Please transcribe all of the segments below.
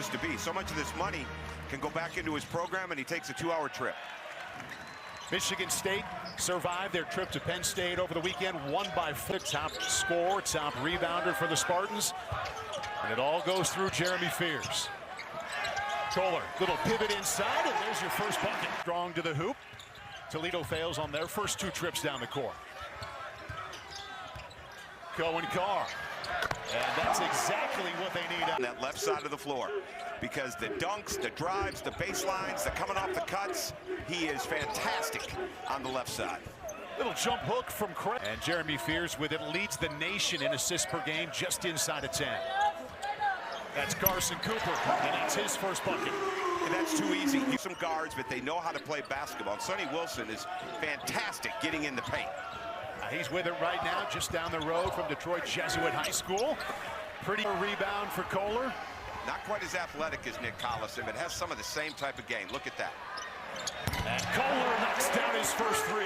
used to be. So much of this money can go back into his program, and he takes a 2-hour trip. Michigan State survived their trip to Penn State over the weekend, won by 4. Top scorer, top rebounder for the Spartans. And it all goes through Jeremy Fears. Kohler, little pivot inside, and there's your first bucket. Strong to the hoop. Toledo fails on their first 2 trips down the court. Cohen Carr. And that's exactly what they need on that left side of the floor, because the dunks, the drives, the baselines, the coming off the cuts, he is fantastic on the left side. Little jump hook from Craig. And Jeremy Fears with it leads the nation in assists per game, just inside of 10. That's Carson Cooper, and it's his first bucket. And that's too easy. Some guards, but they know how to play basketball. Sonny Wilson is fantastic getting in the paint. He's with it right now, just down the road from Detroit Jesuit High School. Pretty rebound for Kohler. Not quite as athletic as Nick Collison, but has some of the same type of game. Look at that. And Kohler knocks down his first 3.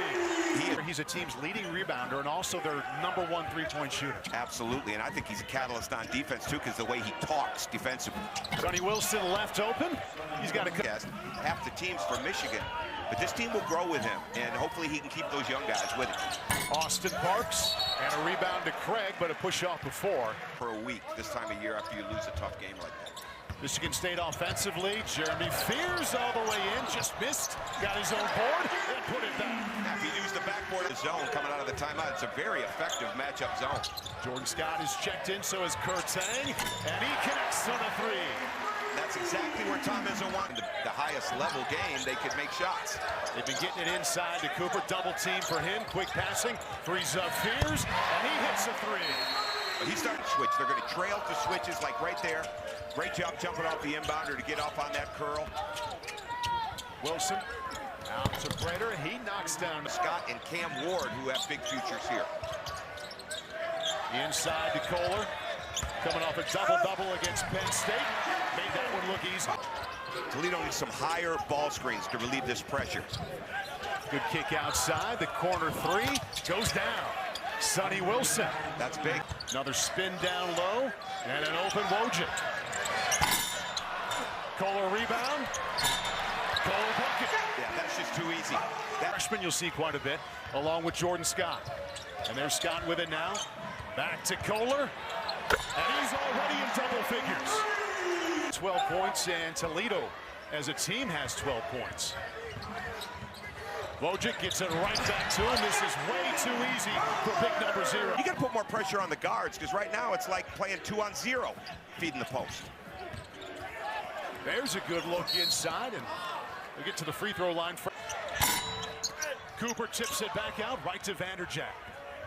He's a team's leading rebounder and also their #1 3-point shooter. Absolutely, and I think he's a catalyst on defense too, because the way he talks defensively. Sonny Wilson left open. He's got a half the teams from Michigan, but this team will grow with him, and hopefully he can keep those young guys with him. Austin Parks, and a rebound to Craig, but a push off before. For a week this time of year after you lose a tough game like that. Michigan State offensively, Jeremy Fears all the way in, just missed, got his own board, and put it back. Now, if he used the backboard of the zone coming out of the timeout, it's a very effective matchup zone. Jordan Scott is checked in, so is Kurt Tang, and he connects on a 3. That's exactly where Tom Izzo wanted. The highest level game, they could make shots. They've been getting it inside to Cooper, double team for him, quick passing, frees up Fears, and he hits a 3. But he started to switch. They're going to trail to switches like right there. Great job jumping off the inbounder to get off on that curl. Wilson out to Prater. He knocks down Scott and Cam Ward, who have big futures here. Inside to Kohler. Coming off a double-double against Penn State. Made that one look easy. Toledo needs some higher ball screens to relieve this pressure. Good kick outside. The corner 3 goes down. Sonny Wilson. That's big. Another spin down low. And an open Wojcik. Kohler rebound. Kohler bucket. Yeah, that's just too easy. That freshman you'll see quite a bit, along with Jordan Scott. And there's Scott with it now. Back to Kohler. And he's already in double figures. 12 points, and Toledo as a team has 12 points. Wojcik gets it right back to him. This is way too easy for big number 0. You got to put more pressure on the guards, because right now it's like playing 2-on-0, feeding the post. There's a good look inside, and we'll get to the free throw line. Cooper tips it back out right to Vanderjagt.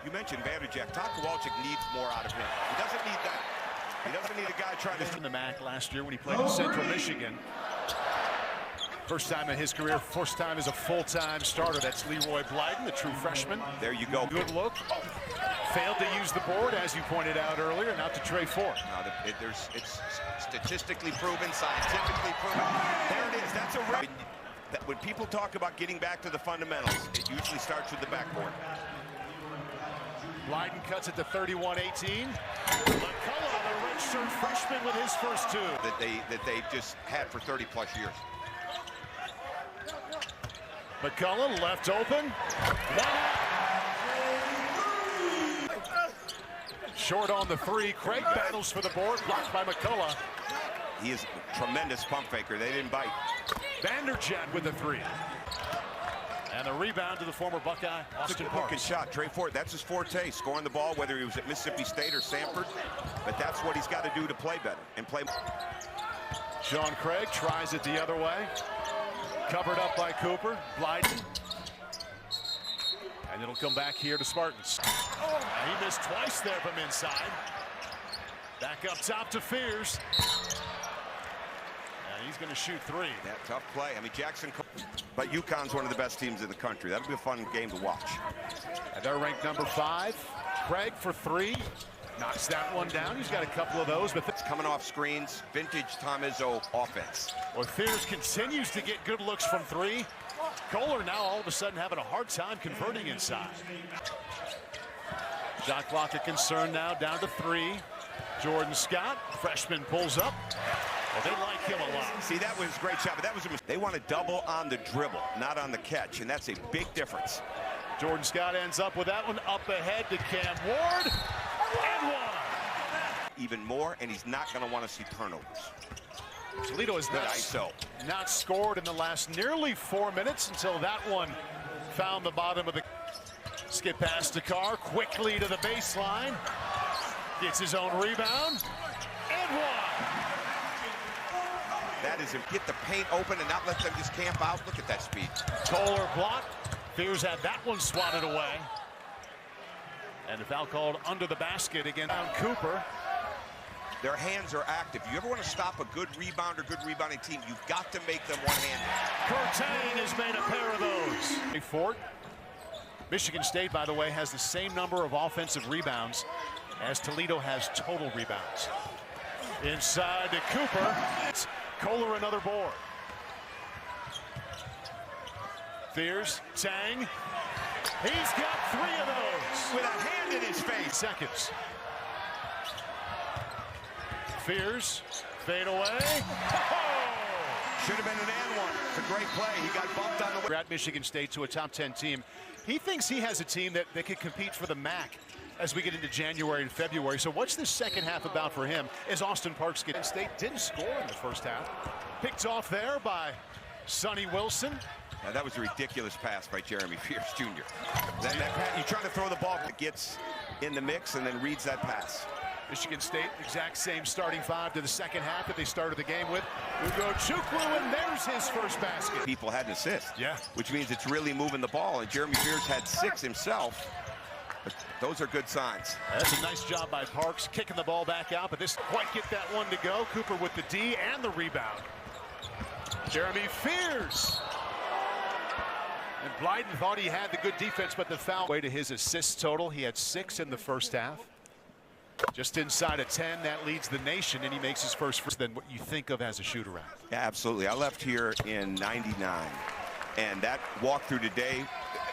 You mentioned Vanderjagt. Todd Kowalczyk needs more out of him. He doesn't need that. He doesn't need a guy trying to... In the MAC last year when he played in Central Michigan. First time in his career, first time as a full-time starter. That's Leroy Blyden, the true freshman. There you go. Good look. Failed to use the board, as you pointed out earlier, now to Trey Ford. No, it's statistically proven, scientifically proven. There it is. That's a right. When people talk about getting back to the fundamentals, it usually starts with the backboard. Blyden cuts it to 31-18. McCullough, the redshirt freshman, with his first 2. That they just had for 30-plus years. McCullough left open. Short on the 3. Craig battles for the board, blocked by McCullough. He is a tremendous pump faker. They didn't bite. Vanderjagt with the 3. And the rebound to the former Buckeye, Austin Parks. Good shot. Trey Ford, that's his forte, scoring the ball, whether he was at Mississippi State or Samford. But that's what he's got to do to play better and play. Sean Craig tries it the other way. Covered up by Cooper. Blyden. And it'll come back here to Spartans. He missed twice there from inside. Back up top to Fears. And he's going to shoot 3. Yeah, tough play. I mean, Jackson, but UConn's one of the best teams in the country. That'll be a fun game to watch. And they're ranked number 5. Craig for 3. Knocks that one down. He's got a couple of those, but it's coming off screens. Vintage Tom Izzo offense. Well, Fears continues to get good looks from 3. Kohler now all of a sudden having a hard time converting inside. Shot clock a concern now, down to 3. Jordan Scott, freshman, pulls up. Well, they like line. See, that was a great shot, but that was a mistake. They want to double on the dribble, not on the catch, and that's a big difference. Jordan Scott ends up with that one up ahead to Cam Ward, and one. Even more, and he's not going to want to see turnovers. Toledo has not scored in the last nearly 4 minutes until that one found the bottom of the... Skip past the car, quickly to the baseline. Gets his own rebound, and one. That is, get the paint open and not let them just camp out. Look at that speed. Kohler blocked. Fears had that one swatted away. And the foul called under the basket against Cooper. Their hands are active. You ever want to stop a good rebounder, good rebounding team, you've got to make them one-handed. Kurtang has made a pair of those. Fort. Michigan State, by the way, has the same number of offensive rebounds as Toledo has total rebounds. Inside to Cooper. Kohler another board. Fears, Tang. He's got 3 of those. With a hand in his face. Seconds. Fears, fade away. Oh! Should have been an and one. It's a great play. He got bumped on the way. We're at Michigan State to a top 10 team. He thinks he has a team that could compete for the MAC as we get into January and February. So what's the second half about for him as Austin Parks gets... State didn't score in the first half. Picked off there by Sonny Wilson. Now, that was a ridiculous pass by Jeremy Fears, Jr. That pass, you're trying to throw the ball that gets in the mix and then reads that pass. Michigan State, exact same starting 5 to the second half that they started the game with. Ugo Chukwu, and there's his first basket. People had an assist, yeah, which means it's really moving the ball, and Jeremy Fears had 6 himself. But those are good signs. That's a nice job by Parks, kicking the ball back out, but this quite get that one to go. Cooper with the D and the rebound. Jeremy Fears. And Blyden thought he had the good defense, but the foul. Way to his assists total. He had 6 in the first half. Just inside of 10, that leads the nation, and he makes his first than what you think of as a shoot-around. Yeah, absolutely. I left here in '99, and that walkthrough today,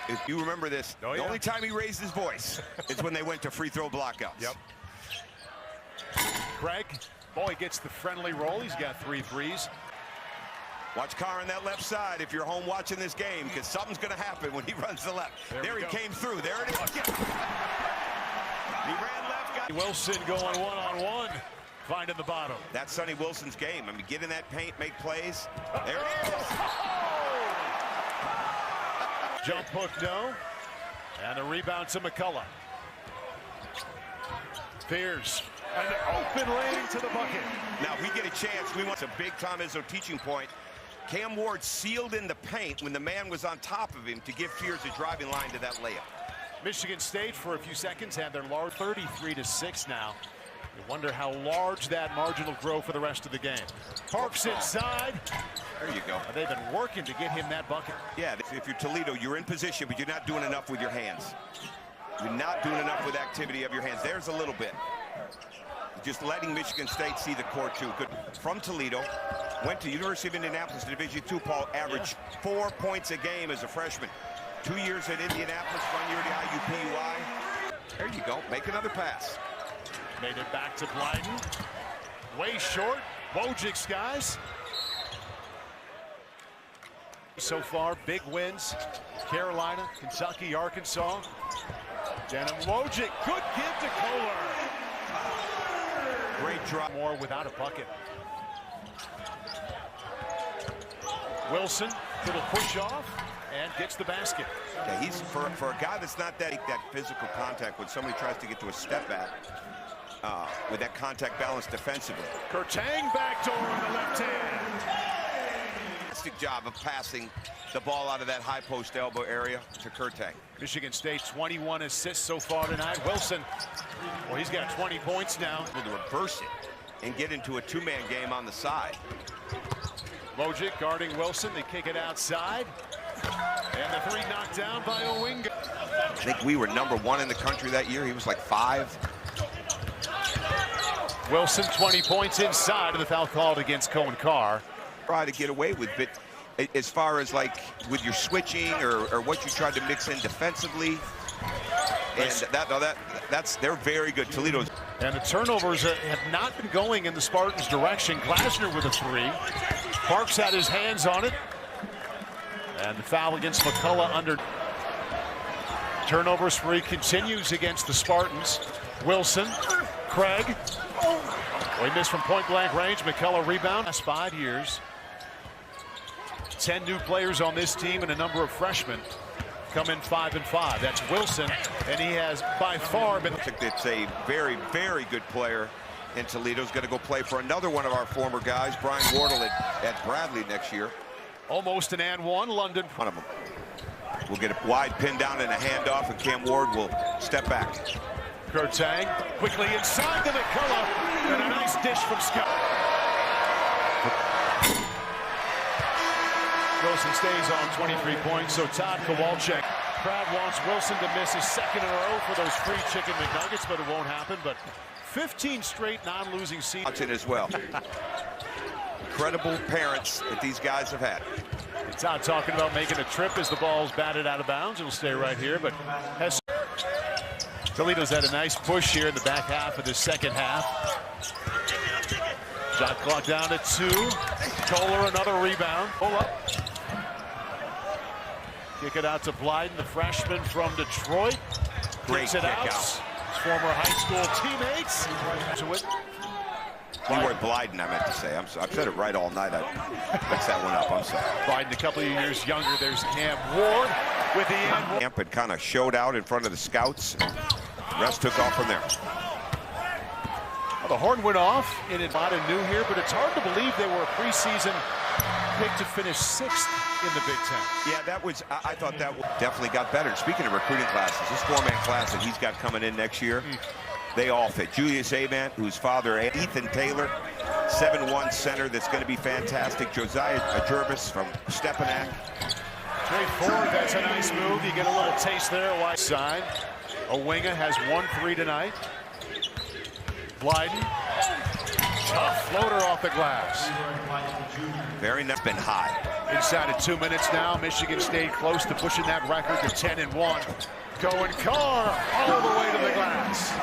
if you remember this, the only time he raised his voice is when they went to free throw blockouts. Yep. Craig, boy, gets the friendly roll. He's got 3 threes. Watch Carr on that left side if you're home watching this game, because something's going to happen when he runs the left. There he came through. There it is. He ran left. Got Wilson going one-on-one, finding the bottom. That's Sonny Wilson's game. I mean, get in that paint, make plays. There it is. Jump hook, no. And a rebound to McCullough. Fears. An open lane to the bucket. Now, if we get a chance, we want a big Tom Izzo teaching point. Cam Ward sealed in the paint when the man was on top of him to give Fears a driving line to that layup. Michigan State, for a few seconds, had their large 33-6 now. You wonder how large that margin will grow for the rest of the game. Parks inside. There you go. They've been working to get him that bucket. Yeah, if you're Toledo, you're in position, but you're not doing enough with your hands. You're not doing enough with activity of your hands. There's a little bit. Just letting Michigan State see the court, too. Good. From Toledo, went to University of Indianapolis, Division II, Paul, averaged 4 points a game as a freshman. 2 years at Indianapolis, 1 year at IUPUI. There you go. Make another pass. Made it back to Blyden. Way short. Wojcik's guys. So far, big wins. Carolina, Kentucky, Arkansas. Denim Wojcik. Good give to Kohler. Great drop. More without a bucket. Wilson, little push off, and gets the basket. Yeah, he's for a guy that's not that physical contact when somebody tries to get to a step back with that contact balance defensively. Kurtang backdoor on the left hand. Fantastic job of passing the ball out of that high post elbow area to Kurtang. Michigan State 21 assists so far tonight. Wilson, well, he's got 20 points now. Able to reverse it and get into a two-man game on the side. Wojcik guarding Wilson. They kick it outside. And the 3 knocked down by Owinga. I think we were #1 in the country that year. He was like 5. Wilson 20 points inside of the foul called against Cohen Carr. Try to get away with it as far as like with your switching or what you tried to mix in defensively. And they're very good. Toledo's And the turnovers have not been going in the Spartans' direction. Glasner with a three. Parks had his hands on it. And the foul against McCullough under. Turnover spree continues against the Spartans. Wilson, Craig. He missed from point-blank range. McCullough rebound. Last 5 years. 10 new players on this team and a number of freshmen come in 5 and 5. That's Wilson, and he has by far been. I think it's a very, very good player in Toledo. He's going to go play for another one of our former guys, Brian Wardle at Bradley next year. Almost an and one. London. One of them. We'll get a wide pin down and a handoff, and Cam Ward will step back. Kurtang quickly inside to McCullough, and a nice dish from Scott. Wilson stays on 23 points, so Todd Kowalczyk. Crowd wants Wilson to miss his second in a row for those free chicken McNuggets, but it won't happen. But 15 straight non-losing seasons as well. Incredible parents that these guys have had. Todd talking about making a trip as the ball's batted out of bounds. It'll stay right here, but has Toledo's had a nice push here in the back half of the second half. Shot clock down to 2. Kohler another rebound. Pull up. Kick it out to Blyden, the freshman from Detroit. Great Kicks it out. His former high school teammates. Leroy Blyden, I meant to say. I've said it right all night. I messed that one up. I'm sorry. Blyden, a couple of years younger. There's Cam Ward with the end. Camp had kind of showed out in front of the scouts. The rest took off from there. Well, the horn went off in Nevada new here, but it's hard to believe they were a preseason pick to finish 6th in the Big Ten. Yeah, that was, I thought that definitely got better. And speaking of recruiting classes, this 4-man class that he's got coming in next year, they all fit. Julius Avant, whose father, Ethan Taylor, 7'1" center that's going to be fantastic. Josiah Jervis from Stepanak. Straight forward, that's a nice move. You get a little taste there, wide side. Owinga has 1 3 tonight. Blyden, tough floater off the glass. Very nice, been high. Inside of 2 minutes now, Michigan State close to pushing that record to 10 and 1. Going Carr all the way to the glass.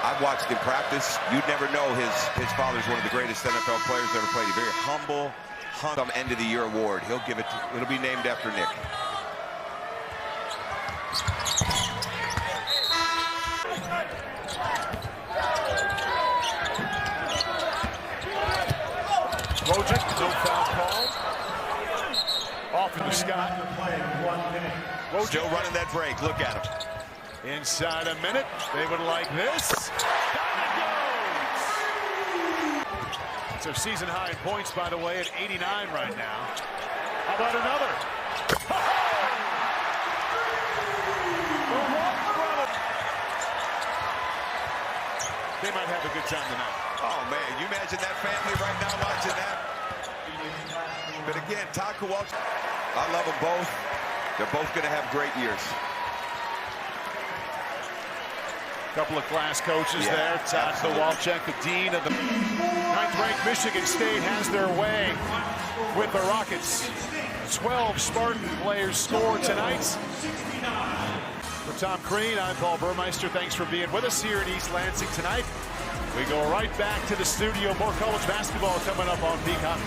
I've watched him practice. You'd never know his father's one of the greatest NFL players ever played. He's very humble. Some end of the year award. He'll give it. It'll be named after Nick. Wojcik, no foul called. Off into Scott. Still running that break. Look at him. Inside a minute. They would like this. Down it goes. It's their season high in points, by the way, at 89 right now. How about another? They might have a good time tonight. Oh, man, you imagine that family right now watching that? But again, Todd Kowalczyk, I love them both. They're both going to have great years. Couple of class coaches there. Todd Kowalczyk, the dean of the 9th-ranked Michigan State, has their way with the Rockets. 12 Spartan players scored tonight. For Tom Crean, I'm Paul Burmeister. Thanks for being with us here in East Lansing tonight. We go right back to the studio. More college basketball coming up on Peacock.